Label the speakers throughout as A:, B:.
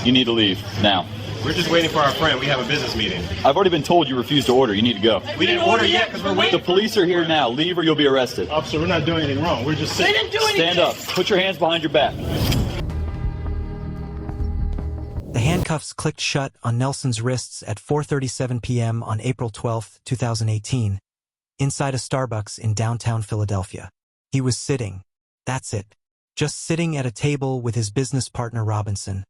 A: You need to leave, now.
B: We're just waiting for our friend. We have a business meeting.
A: I've already been told you refused to order. You need to go.
B: We didn't order yet because we're waiting.
A: The police are here now. Leave or you'll be arrested.
C: Officer, we're not doing anything wrong. We're just sitting.
D: They didn't do anything.
A: Stand up. Put your hands behind your back.
E: The handcuffs clicked shut on Nelson's wrists at 4:37 p.m. on April 12, 2018, inside a Starbucks in downtown Philadelphia. He was sitting. That's it. Just sitting at a table with his business partner Robinson,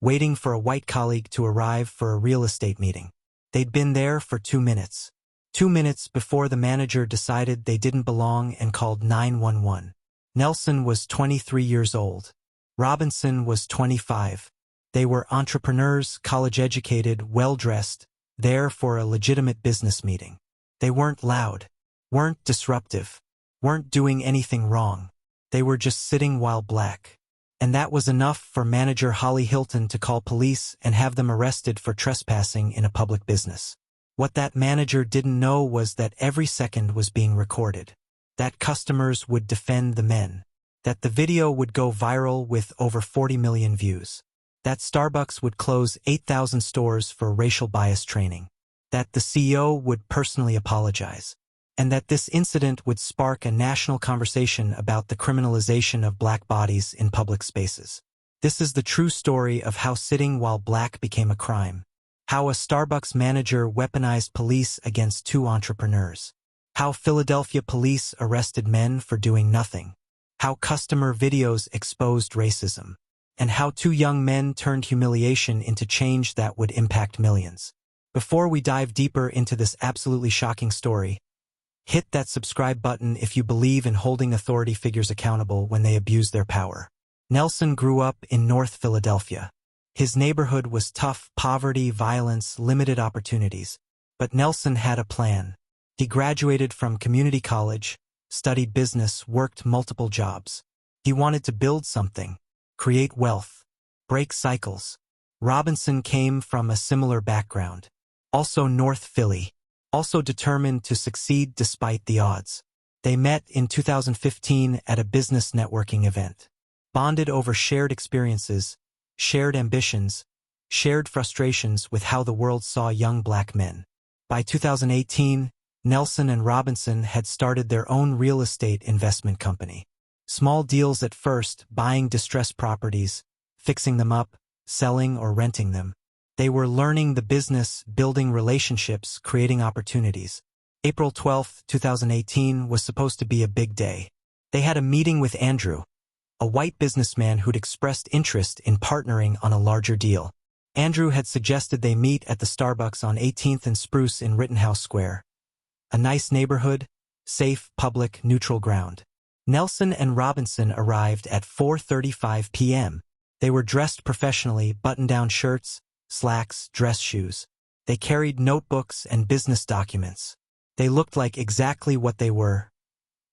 E: waiting for a white colleague to arrive for a real estate meeting. They'd been there for 2 minutes. 2 minutes before the manager decided they didn't belong and called 911. Nelson was 23 years old. Robinson was 25. They were entrepreneurs, college-educated, well-dressed, there for a legitimate business meeting. They weren't loud, weren't disruptive, weren't doing anything wrong. They were just sitting while black. And that was enough for manager Holly Hilton to call police and have them arrested for trespassing in a public business. What that manager didn't know was that every second was being recorded, that customers would defend the men, that the video would go viral with over 40 million views, that Starbucks would close 8,000 stores for racial bias training, that the CEO would personally apologize, and that this incident would spark a national conversation about the criminalization of black bodies in public spaces. This is the true story of how sitting while black became a crime, how a Starbucks manager weaponized police against two entrepreneurs, how Philadelphia police arrested men for doing nothing, how customer videos exposed racism, and how two young men turned humiliation into change that would impact millions. Before we dive deeper into this absolutely shocking story, hit that subscribe button if you believe in holding authority figures accountable when they abuse their power. Nelson grew up in North Philadelphia. His neighborhood was tough: poverty, violence, limited opportunities. But Nelson had a plan. He graduated from community college, studied business, worked multiple jobs. He wanted to build something, create wealth, break cycles. Robinson came from a similar background. Also North Philly. Also determined to succeed despite the odds. They met in 2015 at a business networking event. Bonded over shared experiences, shared ambitions, shared frustrations with how the world saw young black men. By 2018, Nelson and Robinson had started their own real estate investment company. Small deals at first, buying distressed properties, fixing them up, selling or renting them. They were learning the business, building relationships, creating opportunities. April 12, 2018 was supposed to be a big day. They had a meeting with Andrew, a white businessman who'd expressed interest in partnering on a larger deal. Andrew had suggested they meet at the Starbucks on 18th and Spruce in Rittenhouse Square. A nice neighborhood, safe, public, neutral ground. Nelson and Robinson arrived at 4:35 p.m. They were dressed professionally, button-down shirts, slacks, dress shoes. They carried notebooks and business documents. They looked like exactly what they were: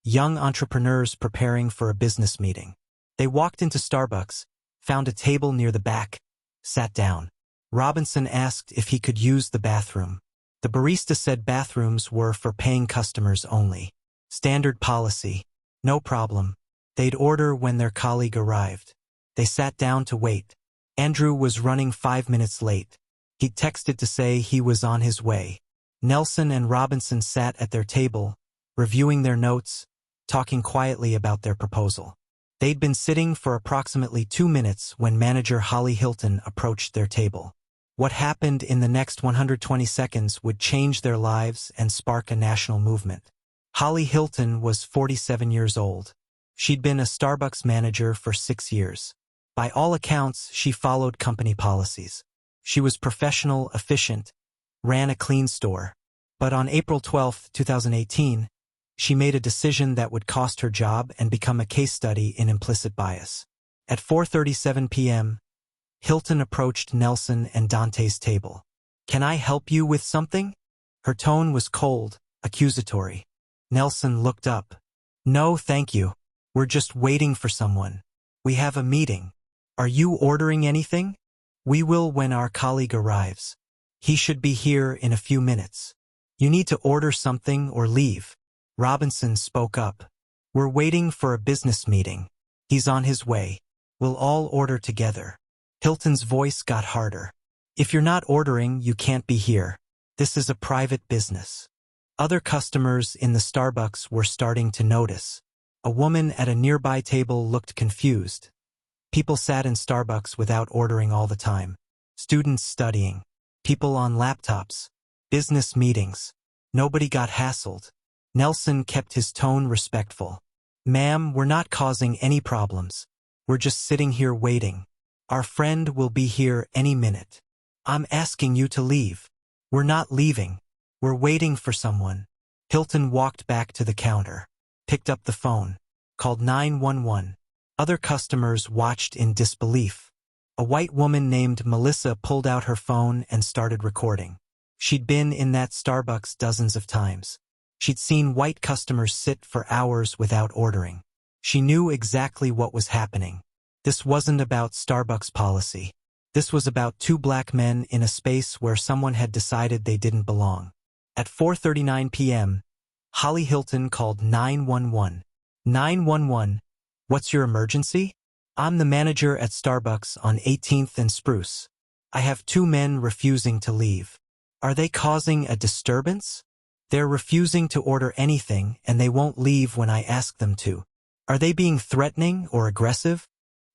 E: young entrepreneurs preparing for a business meeting. They walked into Starbucks, found a table near the back, sat down. Robinson asked if he could use the bathroom. The barista said bathrooms were for paying customers only. Standard policy. No problem. They'd order when their colleague arrived. They sat down to wait. Andrew was running 5 minutes late. He texted to say he was on his way. Nelson and Robinson sat at their table, reviewing their notes, talking quietly about their proposal. They'd been sitting for approximately 2 minutes when manager Holly Hilton approached their table. What happened in the next 120 seconds would change their lives and spark a national movement. Holly Hilton was 47 years old. She'd been a Starbucks manager for 6 years. By all accounts, she followed company policies. She was professional, efficient, ran a clean store. But on April 12, 2018, she made a decision that would cost her job and become a case study in implicit bias. At 4:37 p.m., Hilton approached Nelson and Dante's table. "Can I help you with something?" Her tone was cold, accusatory. Nelson looked up. "No, thank you. We're just waiting for someone. We have a meeting. Are you ordering anything?" "We will when our colleague arrives. He should be here in a few minutes." "You need to order something or leave." Robinson spoke up. "We're waiting for a business meeting. He's on his way. We'll all order together." Hilton's voice got harder. If you're not ordering, you can't be here. This is a private business. Other customers in the Starbucks were starting to notice. A woman at a nearby table looked confused. People sat in Starbucks without ordering all the time. Students studying. People on laptops. Business meetings. Nobody got hassled. Nelson kept his tone respectful. Ma'am, we're not causing any problems. We're just sitting here waiting. Our friend will be here any minute. I'm asking you to leave. We're not leaving. We're waiting for someone. Hilton walked back to the counter, picked up the phone, called 911. Other customers watched in disbelief. A white woman named Melissa pulled out her phone and started recording. She'd been in that Starbucks dozens of times. She'd seen white customers sit for hours without ordering. She knew exactly what was happening. This wasn't about Starbucks policy. This was about two black men in a space where someone had decided they didn't belong. At 4:39 p.m., Holly Hilton called 911. 911, what's your emergency? I'm the manager at Starbucks on 18th and Spruce. I have two men refusing to leave. Are they causing a disturbance? They're refusing to order anything and they won't leave when I ask them to. Are they being threatening or aggressive?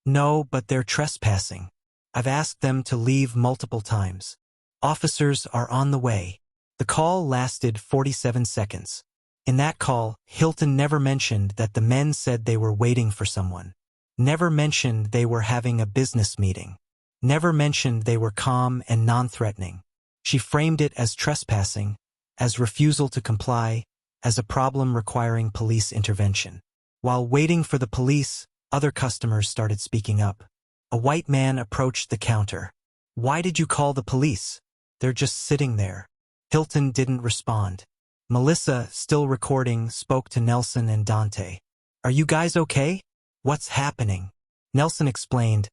E: No, but they're trespassing. I've asked them to leave multiple times. Officers are on the way. The call lasted 47 seconds. In that call, Hilton never mentioned that the men said they were waiting for someone. Never mentioned they were having a business meeting. Never mentioned they were calm and non-threatening. She framed it as trespassing, as refusal to comply, as a problem requiring police intervention. While waiting for the police, other customers started speaking up. A white man approached the counter. Why did you call the police? They're just sitting there. Hilton didn't respond. Melissa, still recording, spoke to Nelson and Dante. Are you guys okay? What's happening? Nelson explained.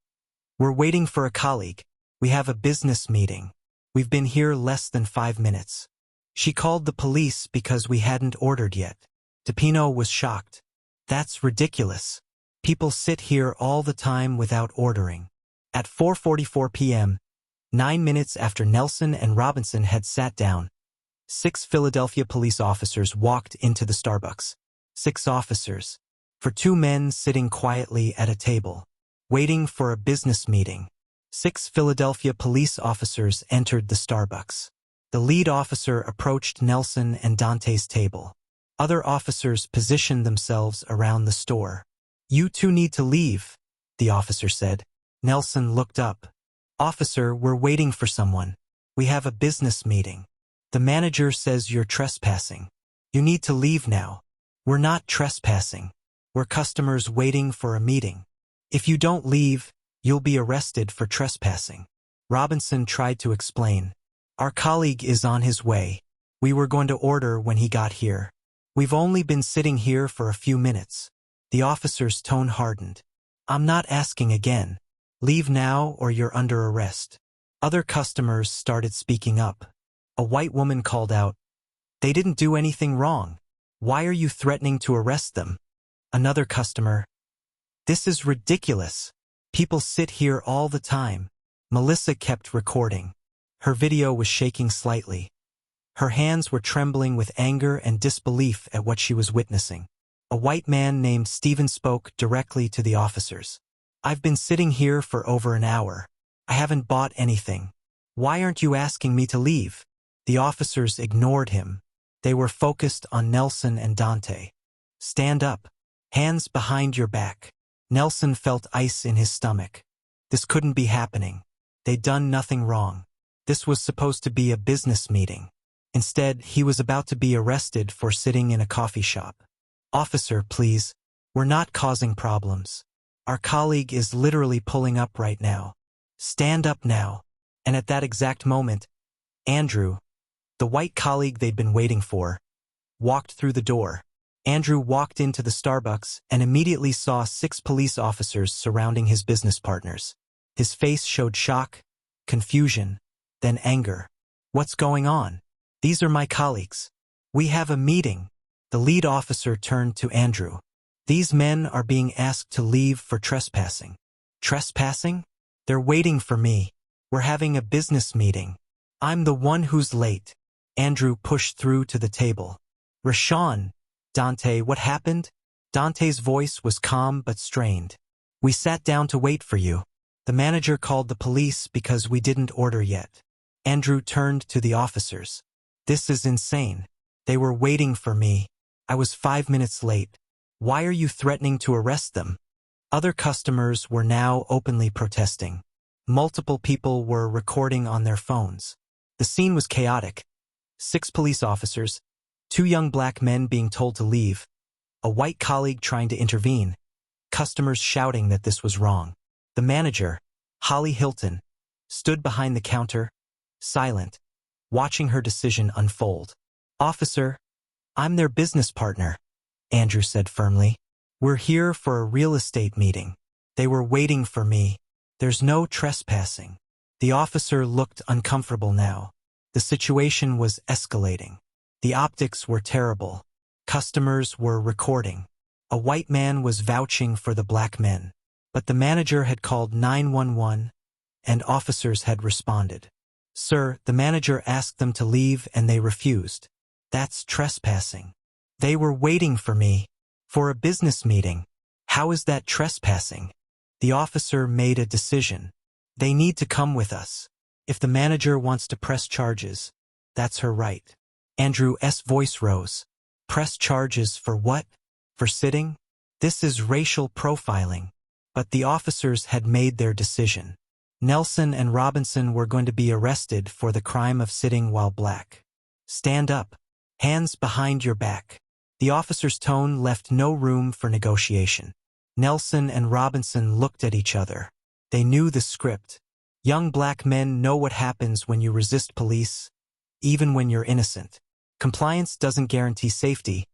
E: We're waiting for a colleague. We have a business meeting. We've been here less than 5 minutes. She called the police because we hadn't ordered yet. DePino was shocked. That's ridiculous. People sit here all the time without ordering. At 4:44 p.m., 9 minutes after Nelson and Robinson had sat down, 6 Philadelphia police officers walked into the Starbucks. 6 officers. For 2 men sitting quietly at a table, waiting for a business meeting. 6 Philadelphia police officers entered the Starbucks. The lead officer approached Nelson and Dante's table. Other officers positioned themselves around the store. You two need to leave, the officer said. Nelson looked up. Officer, we're waiting for someone. We have a business meeting. The manager says you're trespassing. You need to leave now. We're not trespassing. We're customers waiting for a meeting. If you don't leave, you'll be arrested for trespassing. Robinson tried to explain. Our colleague is on his way. We were going to order when he got here. We've only been sitting here for a few minutes. The officer's tone hardened. I'm not asking again. Leave now or you're under arrest. Other customers started speaking up. A white woman called out, they didn't do anything wrong. Why are you threatening to arrest them? Another customer, this is ridiculous. People sit here all the time. Melissa kept recording. Her video was shaking slightly. Her hands were trembling with anger and disbelief at what she was witnessing. A white man named Stephen spoke directly to the officers. I've been sitting here for over an hour. I haven't bought anything. Why aren't you asking me to leave? The officers ignored him. They were focused on Nelson and Dante. Stand up. Hands behind your back. Nelson felt ice in his stomach. This couldn't be happening. They'd done nothing wrong. This was supposed to be a business meeting. Instead, he was about to be arrested for sitting in a coffee shop. Officer, please. We're not causing problems. Our colleague is literally pulling up right now. Stand up now. And at that exact moment, Andrew, the white colleague they'd been waiting for, walked through the door. Andrew walked into the Starbucks and immediately saw 6 police officers surrounding his business partners. His face showed shock, confusion, then anger. What's going on? These are my colleagues. We have a meeting. The lead officer turned to Andrew. These men are being asked to leave for trespassing. Trespassing? They're waiting for me. We're having a business meeting. I'm the one who's late. Andrew pushed through to the table. Rashawn, Dante, what happened? Dante's voice was calm but strained. We sat down to wait for you. The manager called the police because we didn't order yet. Andrew turned to the officers. This is insane. They were waiting for me. I was 5 minutes late. Why are you threatening to arrest them? Other customers were now openly protesting. Multiple people were recording on their phones. The scene was chaotic. 6 police officers, 2 young black men being told to leave, a white colleague trying to intervene, customers shouting that this was wrong. The manager, Holly Hilton, stood behind the counter, silent, watching her decision unfold. Officer, I'm their business partner, Andrew said firmly. We're here for a real estate meeting. They were waiting for me. There's no trespassing. The officer looked uncomfortable now. The situation was escalating. The optics were terrible. Customers were recording. A white man was vouching for the black men. But the manager had called 911, and officers had responded. Sir, the manager asked them to leave and they refused. That's trespassing. They were waiting for me. For a business meeting. How is that trespassing? The officer made a decision. They need to come with us. If the manager wants to press charges, that's her right. Andrew's voice rose. Press charges for what? For sitting? This is racial profiling. But the officers had made their decision. Nelson and Robinson were going to be arrested for the crime of sitting while black. Stand up. Hands behind your back. The officer's tone left no room for negotiation. Nelson and Robinson looked at each other. They knew the script. Young black men know what happens when you resist police, even when you're innocent. Compliance doesn't guarantee safety,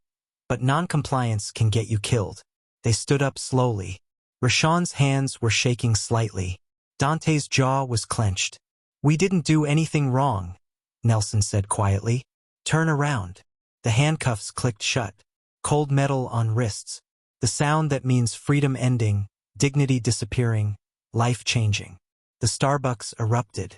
E: but non-compliance can get you killed. They stood up slowly. Rashawn's hands were shaking slightly. Dante's jaw was clenched. We didn't do anything wrong, Nelson said quietly. Turn around. The handcuffs clicked shut. Cold metal on wrists. The sound that means freedom ending, dignity disappearing, life changing. The Starbucks erupted.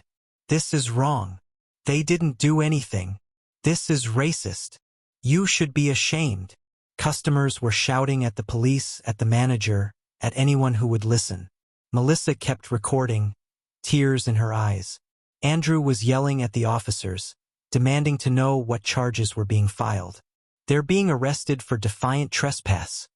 E: This is wrong. They didn't do anything. This is racist. You should be ashamed. Customers were shouting at the police, at the manager, at anyone who would listen. Melissa kept recording, tears in her eyes. Andrew was yelling at the officers, demanding to know what charges were being filed. They're being arrested for defiant trespass,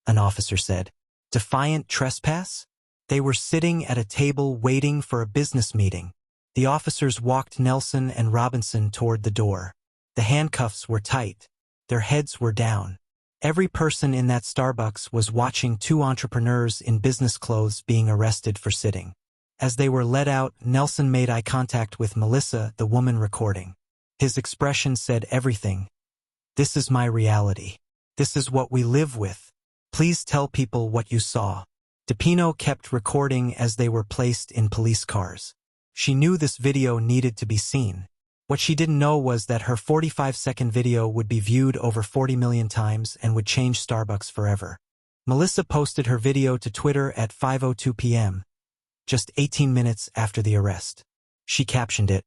E: an officer said. Defiant trespass? They were sitting at a table waiting for a business meeting. The officers walked Nelson and Robinson toward the door. The handcuffs were tight. Their heads were down. Every person in that Starbucks was watching 2 entrepreneurs in business clothes being arrested for sitting. As they were let out, Nelson made eye contact with Melissa, the woman recording. His expression said everything. This is my reality. This is what we live with. Please tell people what you saw. DePino kept recording as they were placed in police cars. She knew this video needed to be seen. What she didn't know was that her 45-second video would be viewed over 40 million times and would change Starbucks forever. Melissa posted her video to Twitter at 5:02 p.m., just 18 minutes after the arrest. She captioned it,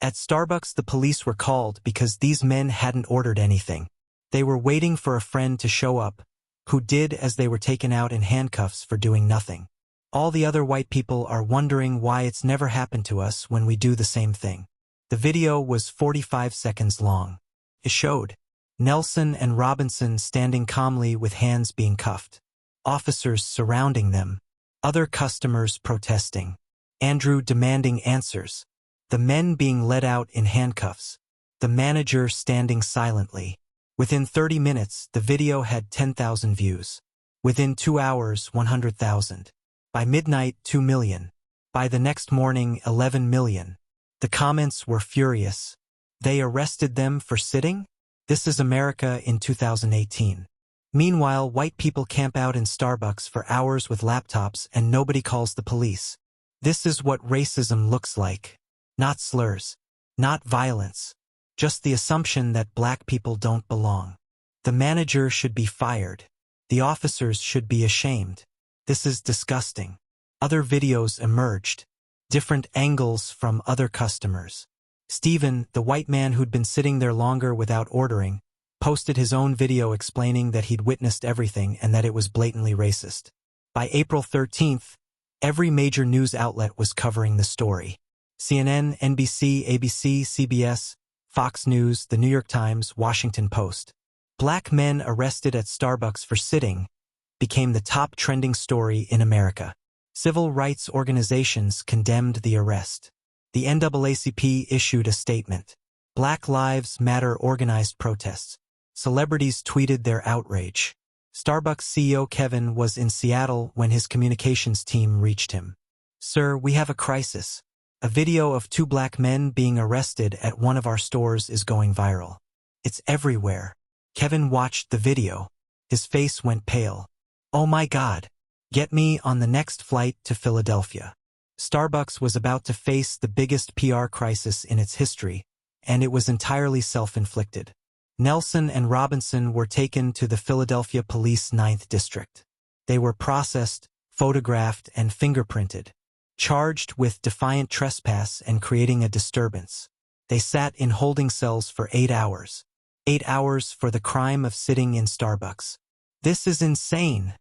E: "At Starbucks the police were called because these men hadn't ordered anything. They were waiting for a friend to show up, who did as they were taken out in handcuffs for doing nothing. All the other white people are wondering why it's never happened to us when we do the same thing." The video was 45 seconds long. It showed Nelson and Robinson standing calmly with hands being cuffed, officers surrounding them, other customers protesting, Andrew demanding answers, the men being led out in handcuffs, the manager standing silently. Within 30 minutes, the video had 10,000 views. Within 2 hours, 100,000. By midnight, 2 million. By the next morning, 11 million. The comments were furious. They arrested them for sitting? This is America in 2018. Meanwhile, white people camp out in Starbucks for hours with laptops and nobody calls the police. This is what racism looks like. Not slurs. Not violence. Just the assumption that black people don't belong. The manager should be fired. The officers should be ashamed. This is disgusting. Other videos emerged, different angles from other customers. Steven, the white man who'd been sitting there longer without ordering, posted his own video explaining that he'd witnessed everything and that it was blatantly racist. By April 13th, every major news outlet was covering the story. CNN, NBC, ABC, CBS, Fox News, The New York Times, Washington Post. Black men arrested at Starbucks for sitting became the top trending story in America. Civil rights organizations condemned the arrest. The NAACP issued a statement. Black Lives Matter organized protests. Celebrities tweeted their outrage. Starbucks CEO Kevin was in Seattle when his communications team reached him. "Sir, we have a crisis. A video of 2 black men being arrested at one of our stores is going viral. It's everywhere." Kevin watched the video. His face went pale. "Oh my God. Get me on the next flight to Philadelphia." Starbucks was about to face the biggest PR crisis in its history, and it was entirely self-inflicted. Nelson and Robinson were taken to the Philadelphia Police 9th District. They were processed, photographed, and fingerprinted, charged with defiant trespass and creating a disturbance. They sat in holding cells for 8 hours. 8 hours for the crime of sitting in Starbucks. "This is insane,"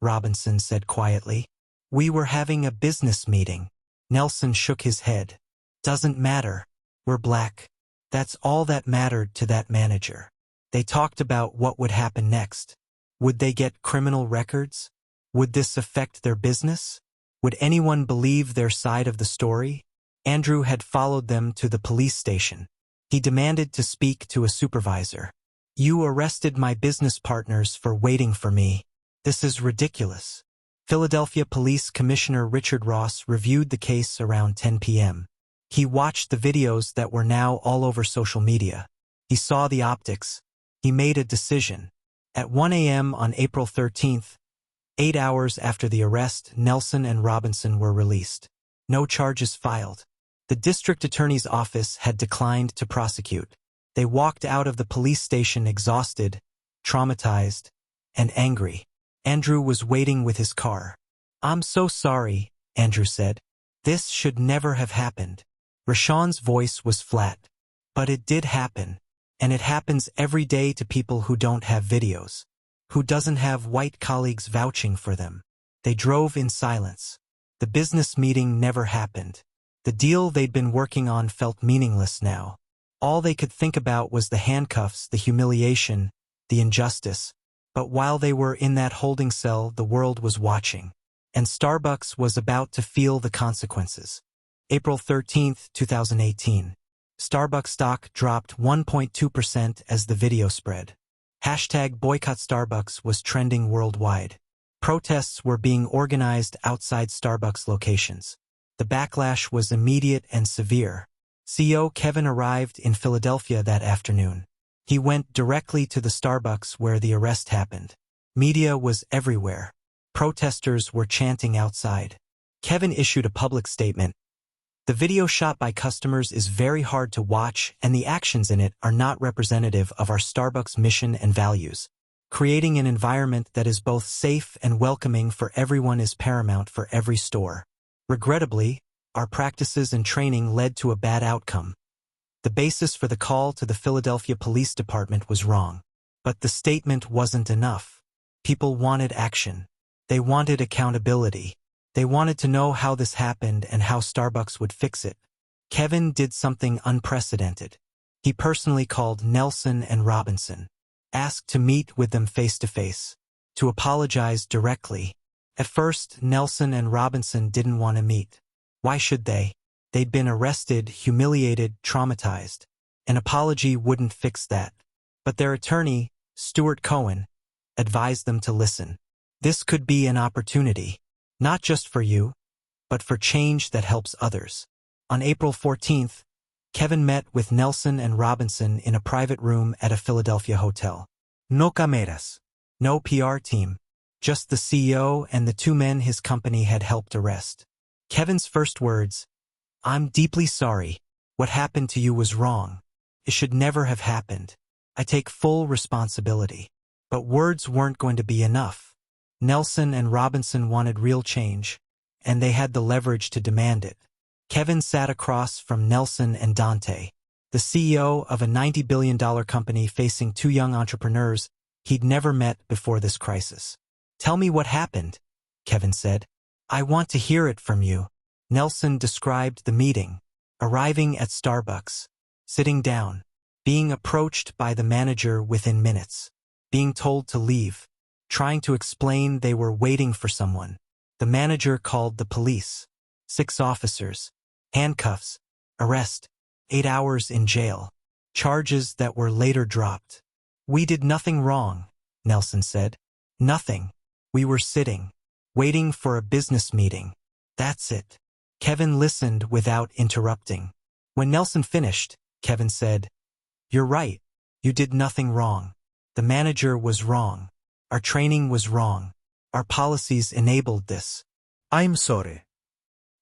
E: Robinson said quietly. "We were having a business meeting." Nelson shook his head. "Doesn't matter. We're black." That's all that mattered to that manager. They talked about what would happen next. Would they get criminal records? Would this affect their business? Would anyone believe their side of the story? Andrew had followed them to the police station. He demanded to speak to a supervisor. "You arrested my business partners for waiting for me. This is ridiculous." Philadelphia Police Commissioner Richard Ross reviewed the case around 10 p.m. He watched the videos that were now all over social media. He saw the optics. He made a decision. At 1 a.m. on April 13th, 8 hours after the arrest, Nelson and Robinson were released. No charges filed. The district attorney's office had declined to prosecute. They walked out of the police station exhausted, traumatized, and angry. Andrew was waiting with his car. "I'm so sorry," Andrew said. "This should never have happened." Rashawn's voice was flat. "But it did happen. And it happens every day to people who don't have videos. Who doesn't have white colleagues vouching for them." They drove in silence. The business meeting never happened. The deal they'd been working on felt meaningless now. All they could think about was the handcuffs, the humiliation, the injustice. But while they were in that holding cell, the world was watching. And Starbucks was about to feel the consequences. April 13th, 2018. Starbucks stock dropped 1.2% as the video spread. Hashtag Boycott Starbucks was trending worldwide. Protests were being organized outside Starbucks locations. The backlash was immediate and severe. CEO Kevin arrived in Philadelphia that afternoon. He went directly to the Starbucks where the arrest happened. Media was everywhere. Protesters were chanting outside. Kevin issued a public statement. "The video shot by customers is very hard to watch, and the actions in it are not representative of our Starbucks mission and values. Creating an environment that is both safe and welcoming for everyone is paramount for every store. Regrettably, our practices and training led to a bad outcome. The basis for the call to the Philadelphia Police Department was wrong. But the statement wasn't enough. People wanted action. They wanted accountability. They wanted to know how this happened and how Starbucks would fix it. Kevin did something unprecedented. He personally called Nelson and Robinson, asked to meet with them face-to-face, to apologize directly. At first, Nelson and Robinson didn't want to meet. Why should they? They'd been arrested, humiliated, traumatized. An apology wouldn't fix that. But their attorney, Stuart Cohen, advised them to listen. This could be an opportunity, not just for you, but for change that helps others. On April 14th, Kevin met with Nelson and Robinson in a private room at a Philadelphia hotel. No cameras, no PR team, just the CEO and the 2 men his company had helped arrest. Kevin's first words, "I'm deeply sorry. What happened to you was wrong. It should never have happened. I take full responsibility." But words weren't going to be enough. Nelson and Robinson wanted real change. and they had the leverage to demand it. Kevin sat across from Nelson and Dante, the CEO of a $90 billion company facing two young entrepreneurs he'd never met before this crisis. "Tell me what happened," Kevin said. "I want to hear it from you." Nelson described the meeting, arriving at Starbucks, sitting down, being approached by the manager within minutes, being told to leave, trying to explain they were waiting for someone. The manager called the police. 6 officers, handcuffs, arrest, 8 hours in jail, charges that were later dropped. "We did nothing wrong," Nelson said. "Nothing. We were sitting, waiting for a business meeting. That's it." Kevin listened without interrupting. When Nelson finished, Kevin said, "You're right. You did nothing wrong. The manager was wrong. Our training was wrong. Our policies enabled this."
D: I'm sorry.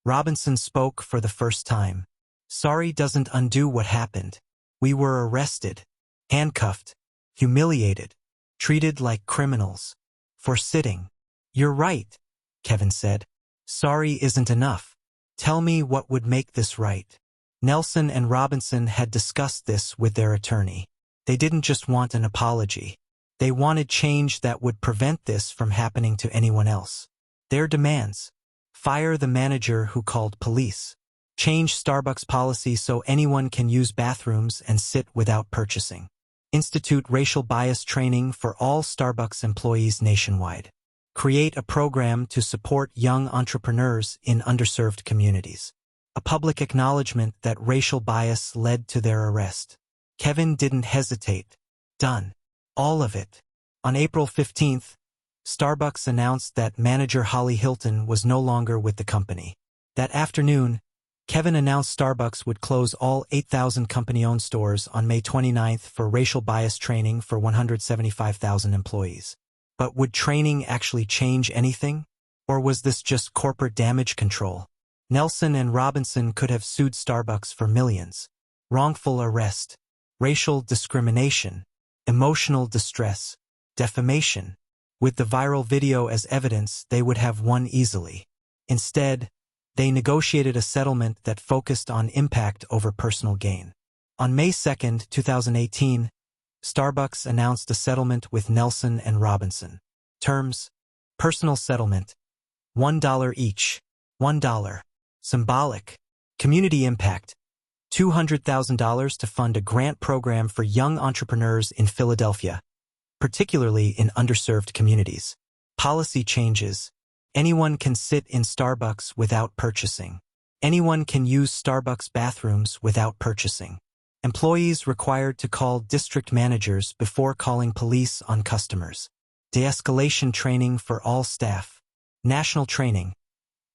E: Robinson spoke for the first time. "Sorry doesn't undo what happened. We were arrested, handcuffed, humiliated, treated like criminals. For sitting." "You're right," Kevin said. "Sorry isn't enough. Tell me what would make this right." Nelson and Robinson had discussed this with their attorney. They didn't just want an apology. They wanted change that would prevent this from happening to anyone else. Their demands: fire the manager who called police, change Starbucks policy so anyone can use bathrooms and sit without purchasing, institute racial bias training for all Starbucks employees nationwide, create a program to support young entrepreneurs in underserved communities. A public acknowledgement that racial bias led to their arrest. Kevin didn't hesitate. Done. All of it. On April 15th, Starbucks announced that manager Holly Hilton was no longer with the company. That afternoon, Kevin announced Starbucks would close all 8,000 company-owned stores on May 29th for racial bias training for 175,000 employees. But would training actually change anything? Or was this just corporate damage control? Nelson and Robinson could have sued Starbucks for millions. Wrongful arrest, racial discrimination, emotional distress, defamation. With the viral video as evidence, they would have won easily. Instead, they negotiated a settlement that focused on impact over personal gain. On May 2, 2018, Starbucks announced a settlement with Nelson and Robinson. Terms: personal settlement, $1 each, $1. Symbolic, community impact, $200,000 to fund a grant program for young entrepreneurs in Philadelphia, particularly in underserved communities. Policy changes: anyone can sit in Starbucks without purchasing. Anyone can use Starbucks bathrooms without purchasing. Employees required to call district managers before calling police on customers. De-escalation training for all staff. National training.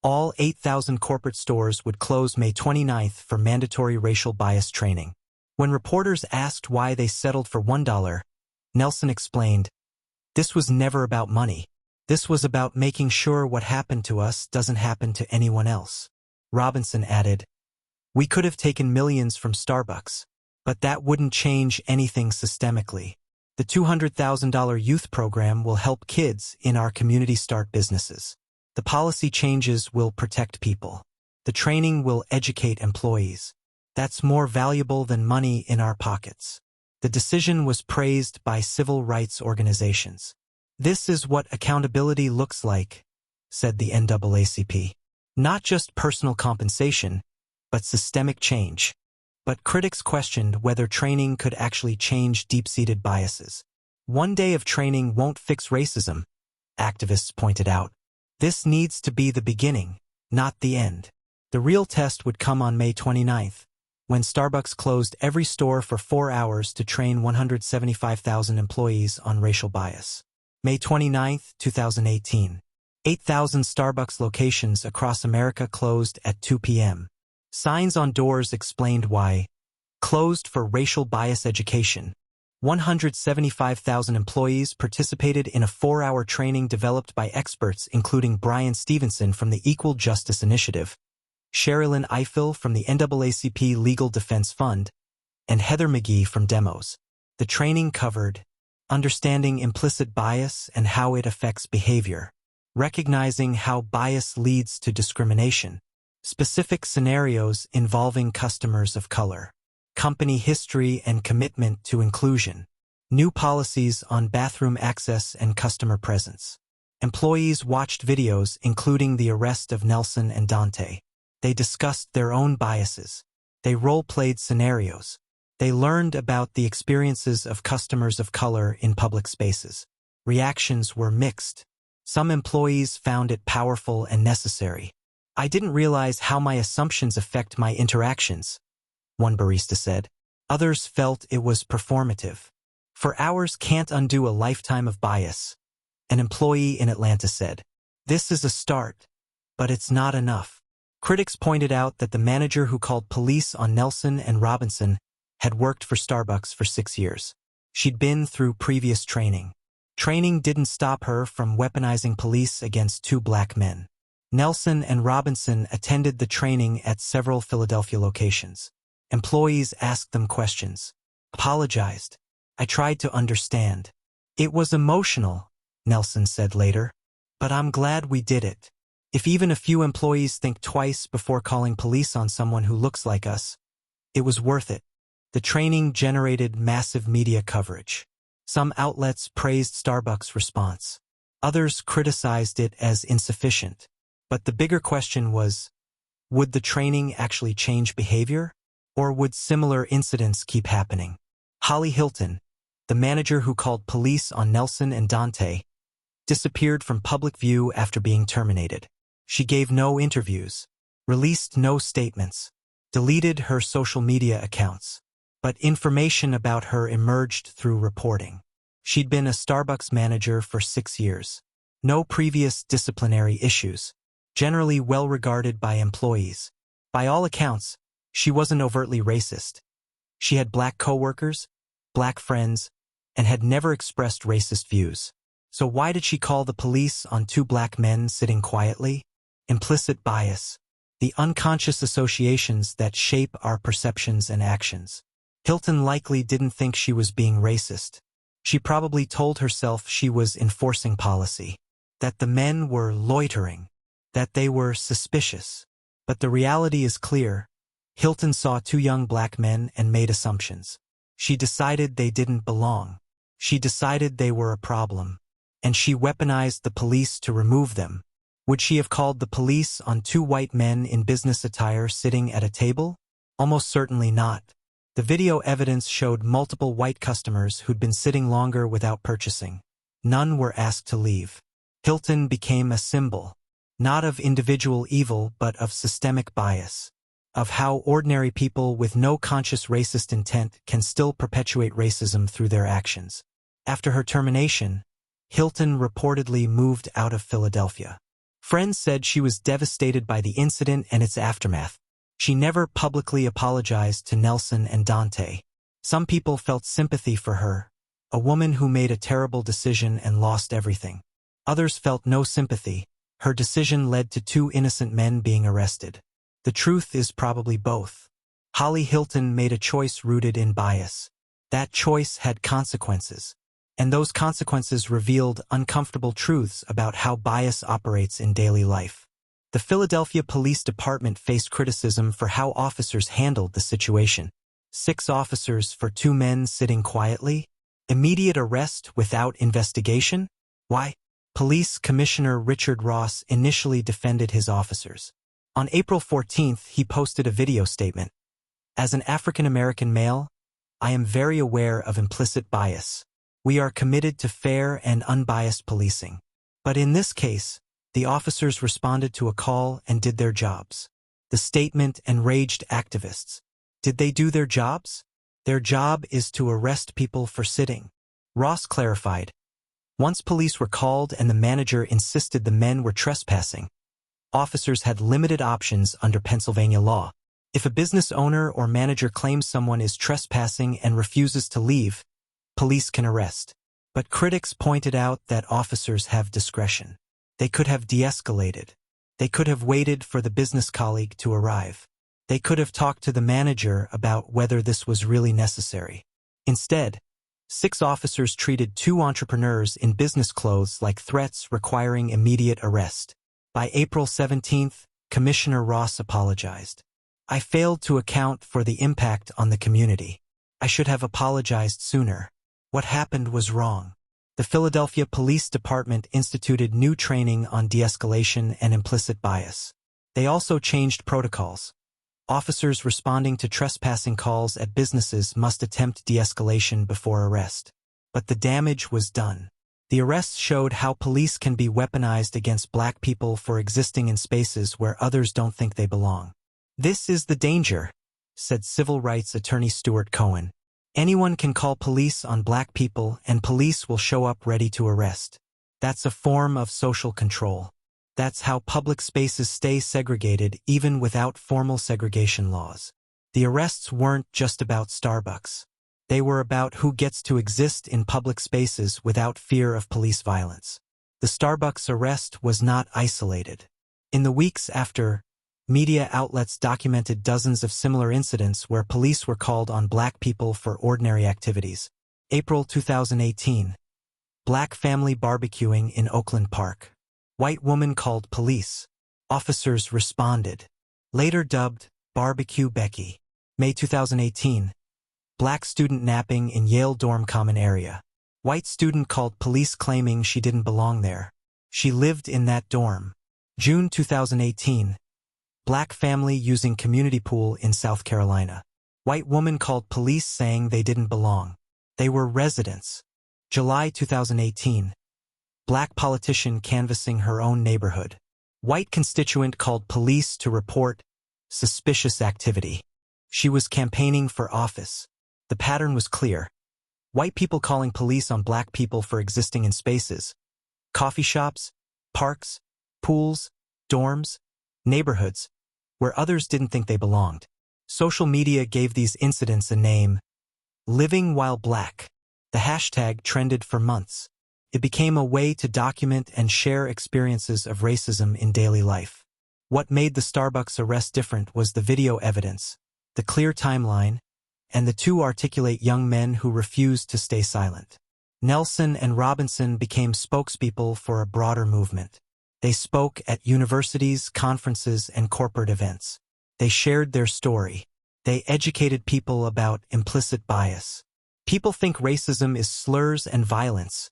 E: All 8,000 corporate stores would close May 29th for mandatory racial bias training. When reporters asked why they settled for $1, Nelson explained, "This was never about money. This was about making sure what happened to us doesn't happen to anyone else." Robinson added, "We could have taken millions from Starbucks, but that wouldn't change anything systemically. The $200,000 youth program will help kids in our community start businesses. The policy changes will protect people. The training will educate employees. That's more valuable than money in our pockets." The decision was praised by civil rights organizations. "This is what accountability looks like," said the NAACP. "Not just personal compensation, but systemic change." But critics questioned whether training could actually change deep-seated biases. "One day of training won't fix racism," activists pointed out. "This needs to be the beginning, not the end." The real test would come on May 29th, when Starbucks closed every store for 4 hours to train 175,000 employees on racial bias. May 29th, 2018. 8,000 Starbucks locations across America closed at 2 p.m. Signs on doors explained why. Closed for racial bias education. 175,000 employees participated in a 4-hour training developed by experts including Brian Stevenson from the Equal Justice Initiative, Sherilyn Ifill from the NAACP Legal Defense Fund, and Heather McGee from Demos. The training covered understanding implicit bias and how it affects behavior, recognizing how bias leads to discrimination, specific scenarios involving customers of color, company history and commitment to inclusion, new policies on bathroom access and customer presence. Employees watched videos including the arrest of Nelson and Dante. They discussed their own biases. They role-played scenarios. They learned about the experiences of customers of color in public spaces. Reactions were mixed. Some employees found it powerful and necessary. "I didn't realize how my assumptions affect my interactions," one barista said. Others felt it was performative. "For hours can't undo a lifetime of bias," an employee in Atlanta said. "This is a start, but it's not enough." Critics pointed out that the manager who called police on Nelson and Robinson had worked for Starbucks for 6 years. She'd been through previous training. Training didn't stop her from weaponizing police against 2 black men. Nelson and Robinson attended the training at several Philadelphia locations. Employees asked them questions, apologized. "I tried to understand. It was emotional," Nelson said later, "but I'm glad we did it. If even a few employees think twice before calling police on someone who looks like us, it was worth it." The training generated massive media coverage. Some outlets praised Starbucks' response. Others criticized it as insufficient. But the bigger question was, would the training actually change behavior? Or would similar incidents keep happening? Holly Hilton, the manager who called police on Nelson and Dante, disappeared from public view after being terminated. She gave no interviews, released no statements, deleted her social media accounts. But information about her emerged through reporting. She'd been a Starbucks manager for 6 years. No previous disciplinary issues. Generally well regarded by employees. By all accounts, she wasn't overtly racist. She had black coworkers, black friends, and had never expressed racist views. So why did she call the police on 2 black men sitting quietly? Implicit bias. The unconscious associations that shape our perceptions and actions. Hilton likely didn't think she was being racist. She probably told herself she was enforcing policy, that the men were loitering, that they were suspicious. But the reality is clear. Hilton saw 2 young black men and made assumptions. She decided they didn't belong. She decided they were a problem. And she weaponized the police to remove them. Would she have called the police on 2 white men in business attire sitting at a table? Almost certainly not. The video evidence showed multiple white customers who'd been sitting longer without purchasing. None were asked to leave. Hilton became a symbol, not of individual evil but of systemic bias, of how ordinary people with no conscious racist intent can still perpetuate racism through their actions. After her termination, Hilton reportedly moved out of Philadelphia. Friends said she was devastated by the incident and its aftermath. She never publicly apologized to Nelson and Dante. Some people felt sympathy for her, a woman who made a terrible decision and lost everything. Others felt no sympathy. Her decision led to 2 innocent men being arrested. The truth is probably both. Holly Hilton made a choice rooted in bias. That choice had consequences. And those consequences revealed uncomfortable truths about how bias operates in daily life. The Philadelphia Police Department faced criticism for how officers handled the situation. 6 officers for 2 men sitting quietly? Immediate arrest without investigation? Why? Police Commissioner Richard Ross initially defended his officers. On April 14th, he posted a video statement. "As an African-American male, I am very aware of implicit bias. We are committed to fair and unbiased policing. But in this case, the officers responded to a call and did their jobs." The statement enraged activists. Did they do their jobs? Their job is to arrest people for sitting. Ross clarified. Once police were called and the manager insisted the men were trespassing, officers had limited options under Pennsylvania law. If a business owner or manager claims someone is trespassing and refuses to leave, police can arrest. But critics pointed out that officers have discretion. They could have de-escalated. They could have waited for the business colleague to arrive. They could have talked to the manager about whether this was really necessary. Instead, 6 officers treated 2 entrepreneurs in business clothes like threats requiring immediate arrest. By April 17, Commissioner Ross apologized. "I failed to account for the impact on the community. I should have apologized sooner. What happened was wrong." The Philadelphia Police Department instituted new training on de-escalation and implicit bias. They also changed protocols. Officers responding to trespassing calls at businesses must attempt de-escalation before arrest. But the damage was done. The arrests showed how police can be weaponized against Black people for existing in spaces where others don't think they belong. "This is the danger," said civil rights attorney Stuart Cohen. "Anyone can call police on Black people and police will show up ready to arrest. That's a form of social control. That's how public spaces stay segregated even without formal segregation laws." The arrests weren't just about Starbucks. They were about who gets to exist in public spaces without fear of police violence. The Starbucks arrest was not isolated. In the weeks after, media outlets documented dozens of similar incidents where police were called on Black people for ordinary activities. April 2018. Black family barbecuing in Oakland Park. White woman called police. Officers responded. Later dubbed Barbecue Becky. May 2018. Black student napping in Yale dorm common area. White student called police claiming she didn't belong there. She lived in that dorm. June 2018. Black family using community pool in South Carolina. White woman called police saying they didn't belong. They were residents. July 2018. Black politician canvassing her own neighborhood. White constituent called police to report suspicious activity. She was campaigning for office. The pattern was clear. White people calling police on Black people for existing in spaces. Coffee shops, parks, pools, dorms, neighborhoods, where others didn't think they belonged. Social media gave these incidents a name. Living while Black. The hashtag trended for months. It became a way to document and share experiences of racism in daily life. What made the Starbucks arrest different was the video evidence, the clear timeline, and the 2 articulate young men who refused to stay silent. Nelson and Robinson became spokespeople for a broader movement. They spoke at universities, conferences, and corporate events. They shared their story. They educated people about implicit bias. "People think racism is slurs and violence,"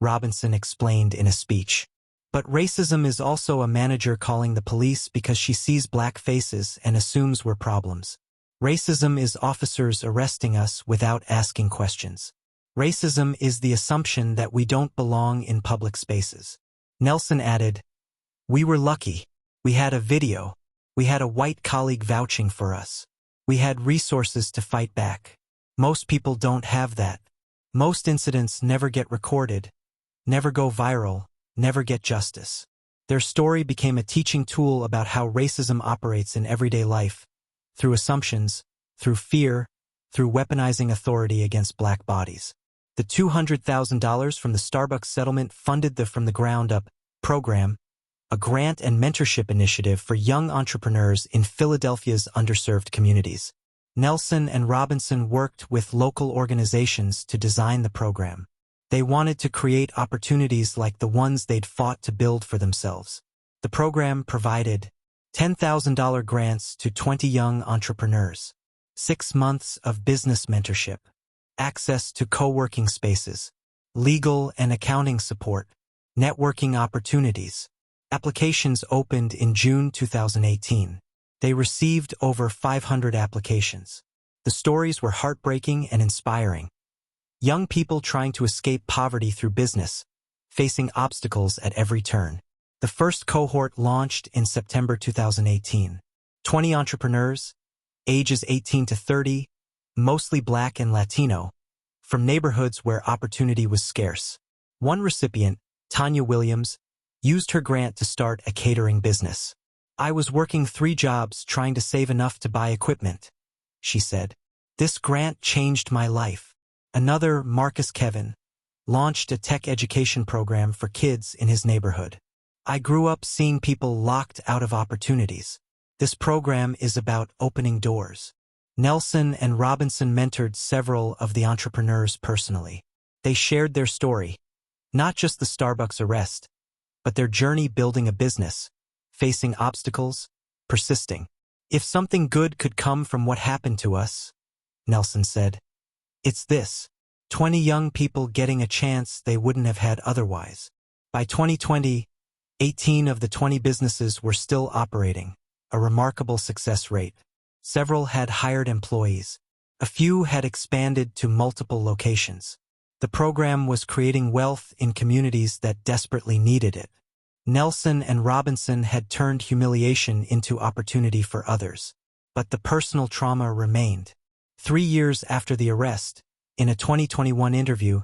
E: Robinson explained in a speech. "But racism is also a manager calling the police because she sees Black faces and assumes we're problems. Racism is officers arresting us without asking questions. Racism is the assumption that we don't belong in public spaces." Nelson added, "We were lucky. We had a video. We had a white colleague vouching for us. We had resources to fight back. Most people don't have that. Most incidents never get recorded, never go viral, never get justice." Their story became a teaching tool about how racism operates in everyday life, through assumptions, through fear, through weaponizing authority against Black bodies. The $200,000 from the Starbucks settlement funded the From the Ground Up program, a grant and mentorship initiative for young entrepreneurs in Philadelphia's underserved communities. Nelson and Robinson worked with local organizations to design the program. They wanted to create opportunities like the ones they'd fought to build for themselves. The program provided $10,000 grants to 20 young entrepreneurs, 6 months of business mentorship, access to co-working spaces, legal and accounting support, networking opportunities. Applications opened in June 2018. They received over 500 applications. The stories were heartbreaking and inspiring. Young people trying to escape poverty through business, facing obstacles at every turn. The first cohort launched in September 2018. 20 entrepreneurs, ages 18 to 30, mostly Black and Latino, from neighborhoods where opportunity was scarce. One recipient, Tanya Williams, used her grant to start a catering business. "I was working 3 jobs trying to save enough to buy equipment," she said. "This grant changed my life." Another, Marcus Kevin, launched a tech education program for kids in his neighborhood. "I grew up seeing people locked out of opportunities. This program is about opening doors." Nelson and Robinson mentored several of the entrepreneurs personally. They shared their story, not just the Starbucks arrest, but their journey building a business, facing obstacles, persisting. If something good could come from what happened to us, Nelson said, it's this: 20 young people getting a chance they wouldn't have had otherwise. By 2020, 18 of the 20 businesses were still operating, a remarkable success rate. Several had hired employees. A few had expanded to multiple locations. The program was creating wealth in communities that desperately needed it. Nelson and Robinson had turned humiliation into opportunity for others. But the personal trauma remained. 3 years after the arrest, in a 2021 interview,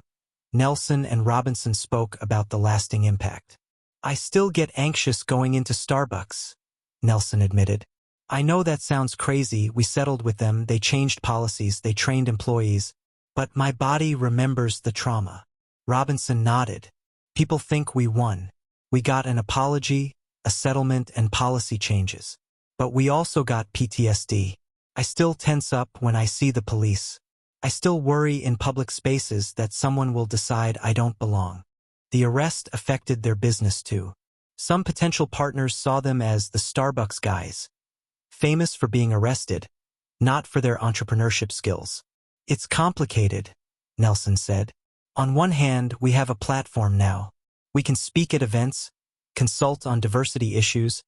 E: Nelson and Robinson spoke about the lasting impact. I still get anxious going into Starbucks, Nelson admitted. I know that sounds crazy. We settled with them, they changed policies, they trained employees, but my body remembers the trauma. Robinson nodded. People think we won. We got an apology, a settlement, and policy changes. But we also got PTSD. I still tense up when I see the police. I still worry in public spaces that someone will decide I don't belong. The arrest affected their business too. Some potential partners saw them as the Starbucks guys, famous for being arrested, not for their entrepreneurship skills. It's complicated, Nelson said. On one hand, we have a platform now. We can speak at events, consult on diversity issues,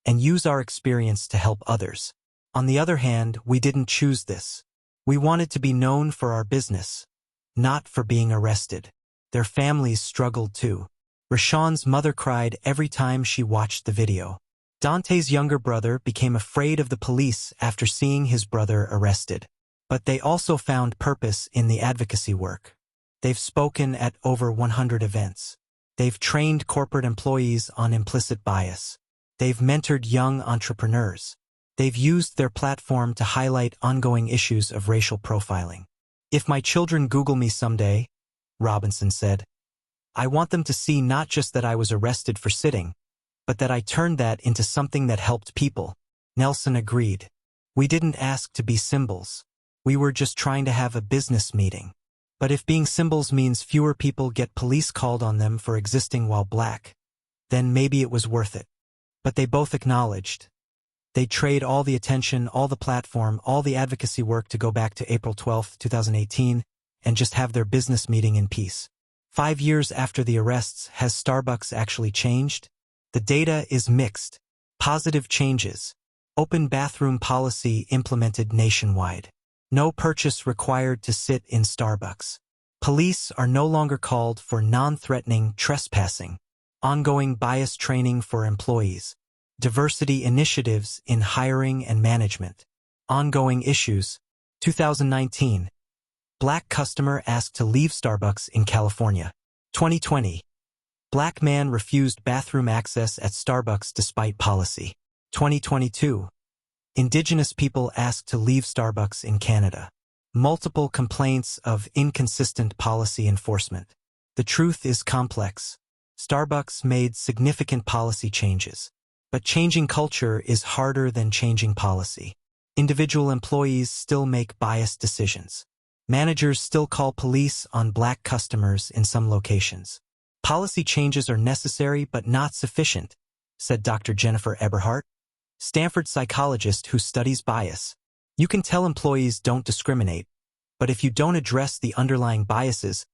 E: and use our experience to help others. On the other hand, we didn't choose this. We wanted to be known for our business, not for being arrested. Their families struggled too. Rashawn's mother cried every time she watched the video. Dante's younger brother became afraid of the police after seeing his brother arrested. But they also found purpose in the advocacy work. They've spoken at over 100 events. They've trained corporate employees on implicit bias. They've mentored young entrepreneurs. They've used their platform to highlight ongoing issues of racial profiling. If my children Google me someday, Robinson said, I want them to see not just that I was arrested for sitting, but that I turned that into something that helped people. Nelson agreed. We didn't ask to be symbols. We were just trying to have a business meeting. But if being symbols means fewer people get police called on them for existing while black, then maybe it was worth it. But they both acknowledged. They'd trade all the attention, all the platform, all the advocacy work to go back to April 12, 2018, and just have their business meeting in peace. 5 years after the arrests, has Starbucks actually changed? The data is mixed. Positive changes. Open bathroom policy implemented nationwide. No purchase required to sit in Starbucks. Police are no longer called for non-threatening trespassing. Ongoing bias training for employees. Diversity initiatives in hiring and management. Ongoing issues. 2019. Black customer asked to leave Starbucks in California. 2020. Black man refused bathroom access at Starbucks despite policy. 2022. Indigenous people asked to leave Starbucks in Canada. Multiple complaints of inconsistent policy enforcement. The truth is complex. Starbucks made significant policy changes. But changing culture is harder than changing policy. Individual employees still make biased decisions. Managers still call police on black customers in some locations. Policy changes are necessary but not sufficient, said Dr. Jennifer Eberhardt, Stanford psychologist who studies bias. You can tell employees don't discriminate, but if you don't address the underlying biases,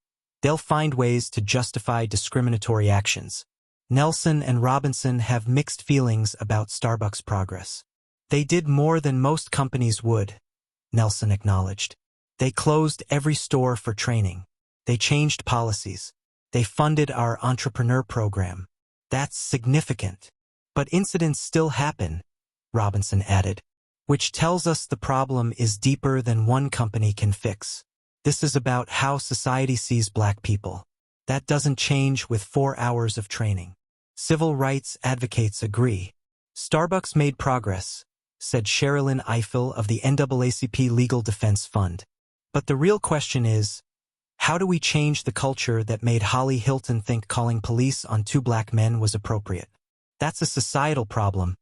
E: they'll find ways to justify discriminatory actions. Nelson and Robinson have mixed feelings about Starbucks' progress. They did more than most companies would, Nelson acknowledged. They closed every store for training. They changed policies. They funded our entrepreneur program. That's significant. But incidents still happen, Robinson added, which tells us the problem is deeper than one company can fix. This is about how society sees black people. That doesn't change with 4 hours of training. Civil rights advocates agree. Starbucks made progress, said Sherilyn Eiffel of the NAACP Legal Defense Fund. But the real question is, how do we change the culture that made Holly Hilton think calling police on 2 black men was appropriate? That's a societal problem,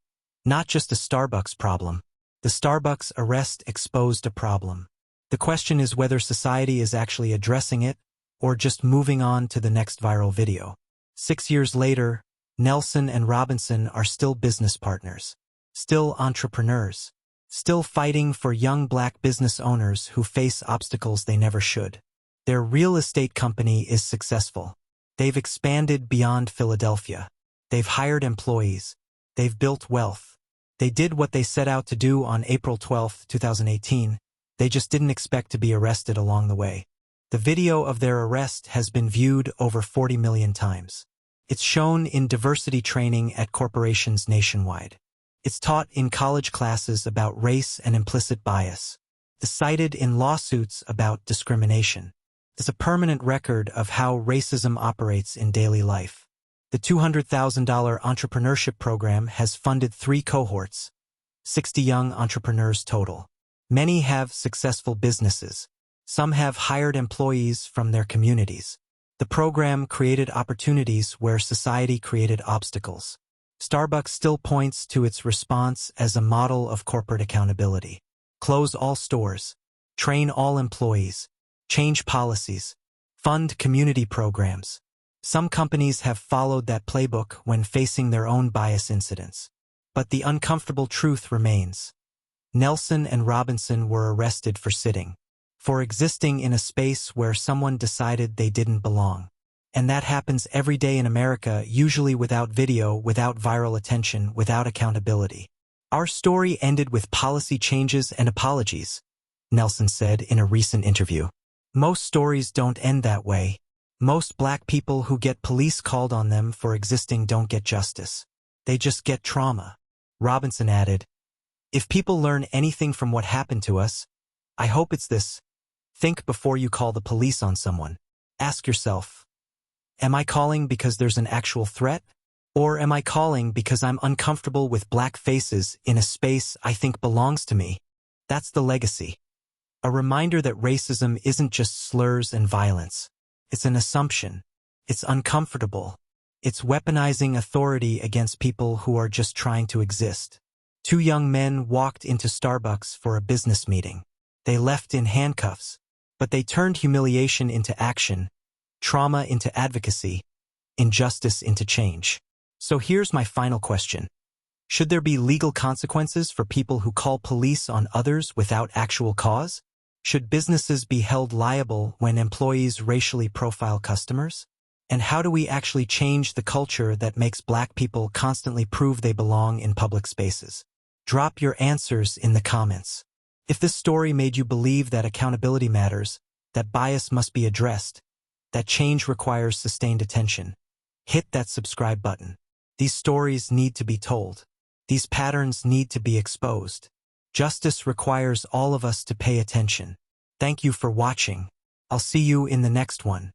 E: not just a Starbucks problem. The Starbucks arrest exposed a problem. The question is whether society is actually addressing it or just moving on to the next viral video. 6 years later, Nelson and Robinson are still business partners, still entrepreneurs, still fighting for young black business owners who face obstacles they never should. Their real estate company is successful. They've expanded beyond Philadelphia. They've hired employees. They've built wealth. They did what they set out to do on April 12, 2018. They just didn't expect to be arrested along the way. The video of their arrest has been viewed over 40 million times. It's shown in diversity training at corporations nationwide. It's taught in college classes about race and implicit bias. It's cited in lawsuits about discrimination. It's a permanent record of how racism operates in daily life. The $200,000 entrepreneurship program has funded 3 cohorts, 60 young entrepreneurs total. Many have successful businesses. Some have hired employees from their communities. The program created opportunities where society created obstacles. Starbucks still points to its response as a model of corporate accountability. Close all stores, train all employees, change policies, fund community programs. Some companies have followed that playbook when facing their own bias incidents. But the uncomfortable truth remains. Nelson and Robinson were arrested for sitting, for existing in a space where someone decided they didn't belong. And that happens every day in America, usually without video, without viral attention, without accountability. Our story ended with policy changes and apologies, Nelson said in a recent interview. Most stories don't end that way. Most black people who get police called on them for existing don't get justice. They just get trauma. Robinson added, "If people learn anything from what happened to us, I hope it's this. Think before you call the police on someone. Ask yourself, am I calling because there's an actual threat? Or am I calling because I'm uncomfortable with black faces in a space I think belongs to me?" That's the legacy. A reminder that racism isn't just slurs and violence. It's an assumption. It's uncomfortable. It's weaponizing authority against people who are just trying to exist. 2 young men walked into Starbucks for a business meeting. They left in handcuffs, but they turned humiliation into action, trauma into advocacy, injustice into change. So here's my final question. Should there be legal consequences for people who call police on others without actual cause? Should businesses be held liable when employees racially profile customers? And how do we actually change the culture that makes black people constantly prove they belong in public spaces? Drop your answers in the comments. If this story made you believe that accountability matters, that bias must be addressed, that change requires sustained attention, hit that subscribe button. These stories need to be told. These patterns need to be exposed. Justice requires all of us to pay attention. Thank you for watching. I'll see you in the next one.